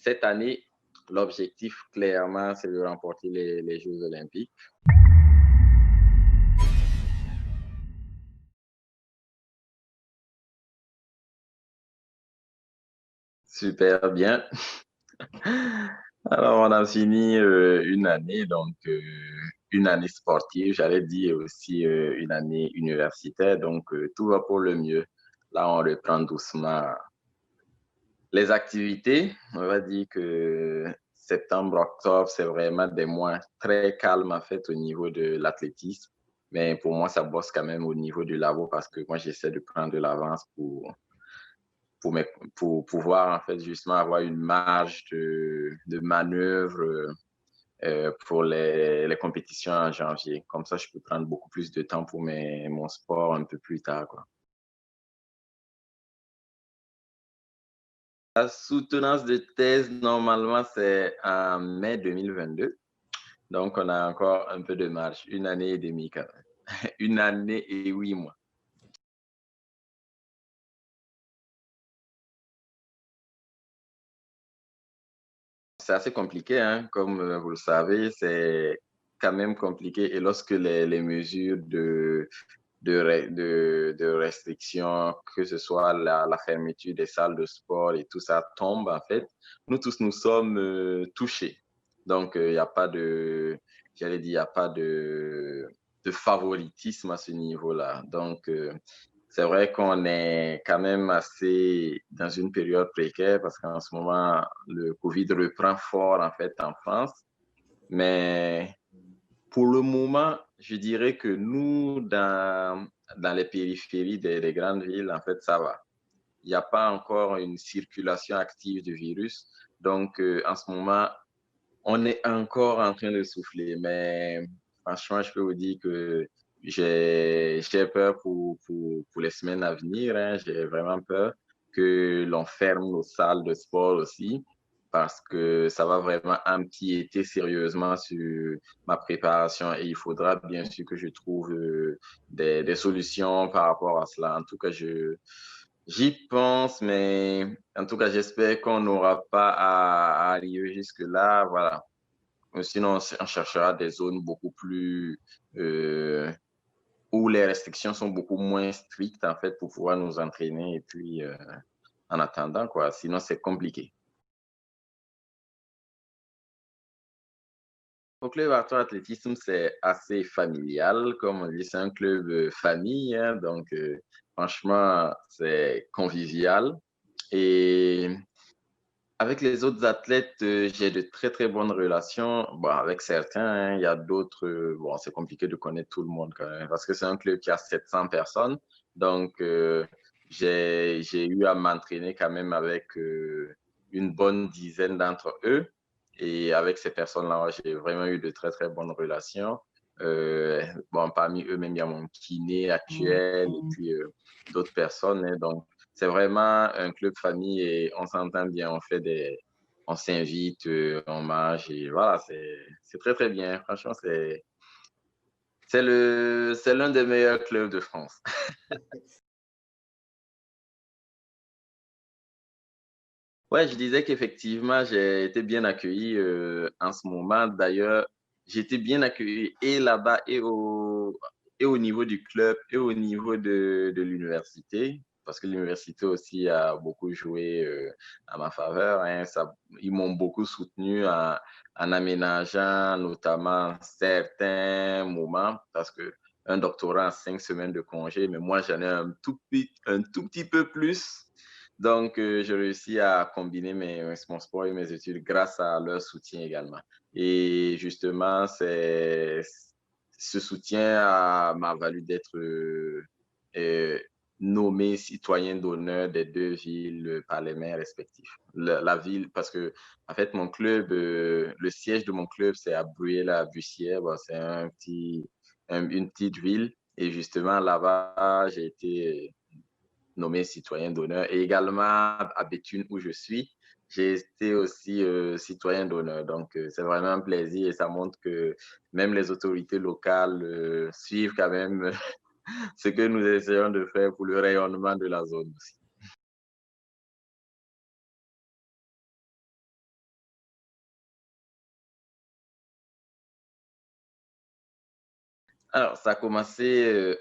cette année, l'objectif, clairement, c'est de remporter les Jeux olympiques. Super bien. Alors, on a fini une année, donc une année sportive, j'allais dire aussi une année universitaire, donc tout va pour le mieux. Là, on reprend doucement les activités. On va dire que septembre, octobre, c'est vraiment des mois très calmes en fait au niveau de l'athlétisme. Mais pour moi, ça bosse quand même au niveau du labo parce que moi, j'essaie de prendre de l'avance pour pouvoir en fait justement avoir une marge de manœuvre pour les compétitions en janvier. Comme ça, je peux prendre beaucoup plus de temps pour mon sport un peu plus tard, quoi. La soutenance de thèse, normalement, c'est en mai 2022. Donc, on a encore un peu de marge, une année et demie quand même. Une année et 8 mois. C'est assez compliqué, hein? Comme vous le savez, c'est quand même compliqué. Et lorsque les mesures de restriction, que ce soit la fermeture des salles de sport et tout ça tombe, en fait, nous tous, nous sommes touchés. Donc, il n'y a pas de, j'allais dire, il n'y a pas de favoritisme à ce niveau-là. Donc, c'est vrai qu'on est quand même assez dans une période précaire parce qu'en ce moment, le Covid reprend fort, en fait, en France. Mais pour le moment, je dirais que nous, dans les périphéries des grandes villes, en fait, ça va. Il n'y a pas encore une circulation active du virus. Donc, en ce moment, on est encore en train de souffler. Mais franchement, je peux vous dire que j'ai peur pour les semaines à venir, hein. J'ai vraiment peur que l'on ferme nos salles de sport aussi parce que ça va vraiment empiéter sérieusement sur ma préparation et il faudra bien sûr que je trouve des solutions par rapport à cela. En tout cas, j'y pense, mais en tout cas, j'espère qu'on n'aura pas à arriver jusque-là. Voilà. Sinon, on cherchera des zones beaucoup plus où les restrictions sont beaucoup moins strictes en fait pour pouvoir nous entraîner et puis en attendant quoi. Sinon, c'est compliqué. Au club Artois Athlétisme, c'est assez familial, comme on dit, c'est un club famille, hein, donc franchement, c'est convivial. Et avec les autres athlètes, j'ai de très, très bonnes relations. Bon, avec certains, hein, il y a d'autres, bon, c'est compliqué de connaître tout le monde quand même, parce que c'est un club qui a 700 personnes. Donc, j'ai eu à m'entraîner quand même avec une bonne dizaine d'entre eux. Et avec ces personnes-là, j'ai vraiment eu de très, très bonnes relations. Bon, parmi eux-mêmes, il y a mon kiné actuel et puis d'autres personnes, hein. Donc, c'est vraiment un club famille et on s'entend bien, on s'invite, on mange et voilà, c'est très très bien. Franchement, c'est l'un des meilleurs clubs de France. Ouais, je disais qu'effectivement, j'ai été bien accueilli en ce moment. D'ailleurs, j'ai été bien accueilli et là-bas et au niveau du club et au niveau de l'université, parce que l'université aussi a beaucoup joué à ma faveur, hein. Ils m'ont beaucoup soutenu en aménageant notamment certains moments, parce que un doctorat en 5 semaines de congé, mais moi j'en ai un tout petit peu plus. Donc, j'ai réussi à combiner mon sport et mes études grâce à leur soutien également. Et justement, ce soutien m'a valu d'être euh, nommé citoyen d'honneur des deux villes par les maires respectifs. La ville, parce que, en fait, mon club, le siège de mon club, c'est à Bruyères-la-Bussière. Bon, c'est une petite ville. Et justement, là-bas, j'ai été nommé citoyen d'honneur. Et également à Béthune, où je suis, j'ai été aussi citoyen d'honneur. Donc, c'est vraiment un plaisir et ça montre que même les autorités locales suivent quand même ce que nous essayons de faire pour le rayonnement de la zone aussi. Alors, ça a commencé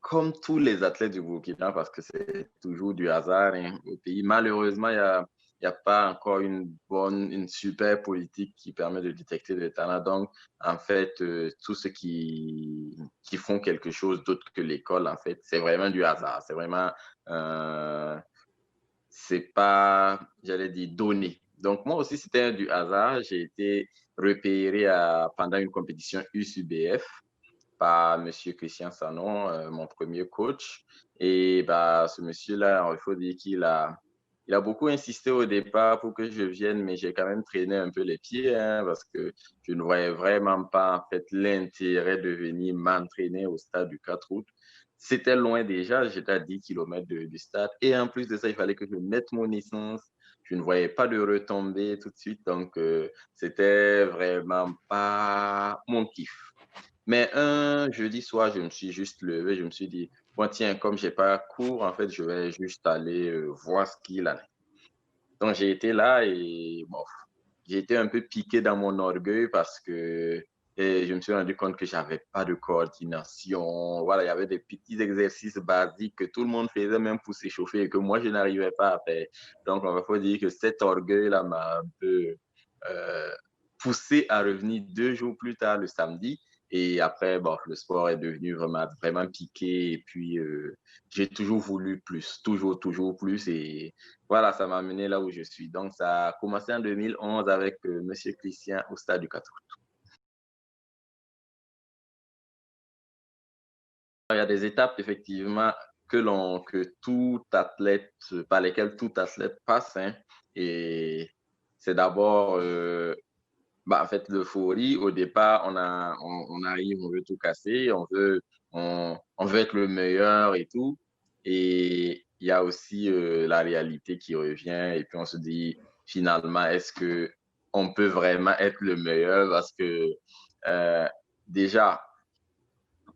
comme tous les athlètes du Burkina, parce que c'est toujours du hasard hein, au pays. Malheureusement, il y a pas encore une super politique qui permet de détecter les talents. Donc, en fait, tous ceux qui font quelque chose d'autre que l'école, en fait, c'est vraiment du hasard. C'est vraiment, euh, c'est pas, j'allais dire, donné. Donc, moi aussi, c'était du hasard. J'ai été repéré pendant une compétition UCBF par Monsieur Christian Sanon, mon premier coach. Et bah, ce monsieur-là, il faut dire il a beaucoup insisté au départ pour que je vienne, mais j'ai quand même traîné un peu les pieds hein, parce que je ne voyais vraiment pas en fait l'intérêt de venir m'entraîner au stade du 4 août. C'était loin déjà, j'étais à 10 km du stade. Et en plus de ça, il fallait que je mette mon essence. Je ne voyais pas de retombées tout de suite, donc c'était vraiment pas mon kiff. Mais un jeudi soir, je me suis juste levé, je me suis dit, bon, tiens, comme j'ai pas cours, en fait, je vais juste aller voir ce qu'il en est. Donc, j'ai été là et bon, j'ai été un peu piqué dans mon orgueil parce que je me suis rendu compte que j'avais pas de coordination. Voilà, il y avait des petits exercices basiques que tout le monde faisait même pour s'échauffer et que moi, je n'arrivais pas à faire. Donc, on va faut dire que cet orgueil-là m'a un peu euh, poussé à revenir 2 jours plus tard, le samedi. Et après, bon, le sport est devenu vraiment piqué. Et puis, j'ai toujours voulu plus, toujours plus. Et voilà, ça m'a amené là où je suis. Donc, ça a commencé en 2011 avec Monsieur Christian au stade du 4. Il y a des étapes, effectivement, que tout athlète, par lesquelles tout athlète passe. Hein, et c'est d'abord, bah, en fait, l'euphorie. Au départ, on arrive, on veut tout casser, on veut être le meilleur et tout. Et il y a aussi la réalité qui revient. Et puis, on se dit, finalement, est-ce que on peut vraiment être le meilleur? Parce que euh, déjà,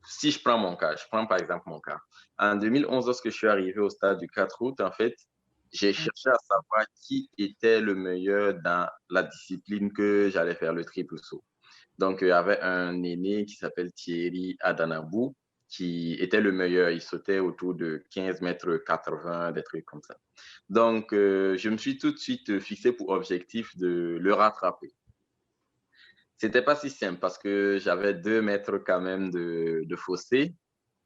si je prends mon cas, je prends par exemple mon cas. En 2011, lorsque je suis arrivé au stade du 4 août, en fait, j'ai cherché à savoir qui était le meilleur dans la discipline que j'allais faire, le triple saut. Donc, il y avait un aîné qui s'appelle Thierry Adanabou, qui était le meilleur. Il sautait autour de 15 mètres 80, des trucs comme ça. Donc, je me suis tout de suite fixé pour objectif de le rattraper. C'était pas si simple parce que j'avais 2 mètres quand même de fossé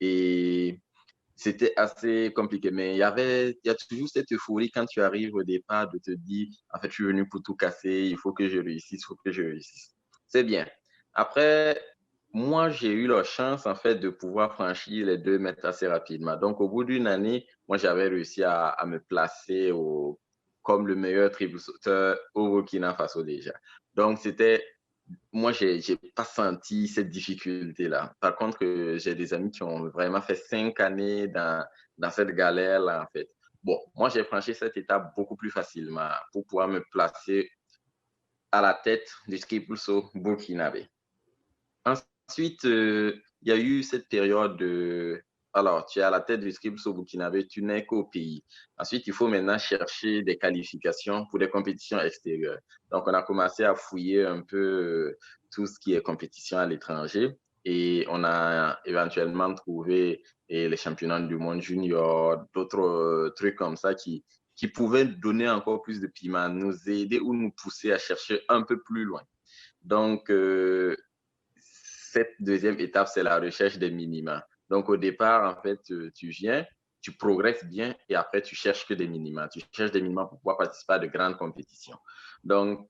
et c'était assez compliqué. Mais il y a toujours cette euphorie quand tu arrives au départ de te dire, en fait, je suis venu pour tout casser, il faut que je réussisse, il faut que je réussisse. C'est bien. Après, moi, j'ai eu la chance, en fait, de pouvoir franchir les 2 mètres assez rapidement. Donc, au bout d'une année, moi, j'avais réussi à me placer comme le meilleur triple sauteur au Burkina Faso déjà. Donc, moi, j'ai pas senti cette difficulté-là. Par contre, j'ai des amis qui ont vraiment fait 5 années dans cette galère-là, en fait. Bon, moi, j'ai franchi cette étape beaucoup plus facilement pour pouvoir me placer à la tête du ski pulso burkinabé. Ensuite, il y a eu cette période de... Alors, tu es à la tête du Scripps au Burkinabé, tu n'es qu'au pays. Ensuite, il faut maintenant chercher des qualifications pour des compétitions extérieures. Donc, on a commencé à fouiller un peu tout ce qui est compétition à l'étranger et on a éventuellement trouvé les championnats du monde junior, d'autres trucs comme ça qui pouvaient donner encore plus de piment, nous aider ou nous pousser à chercher un peu plus loin. Donc, cette deuxième étape, c'est la recherche des minima. Donc, au départ, en fait, tu viens, tu progresses bien et après, tu cherches que des minima. Tu cherches des minima pour pouvoir participer à de grandes compétitions. Donc,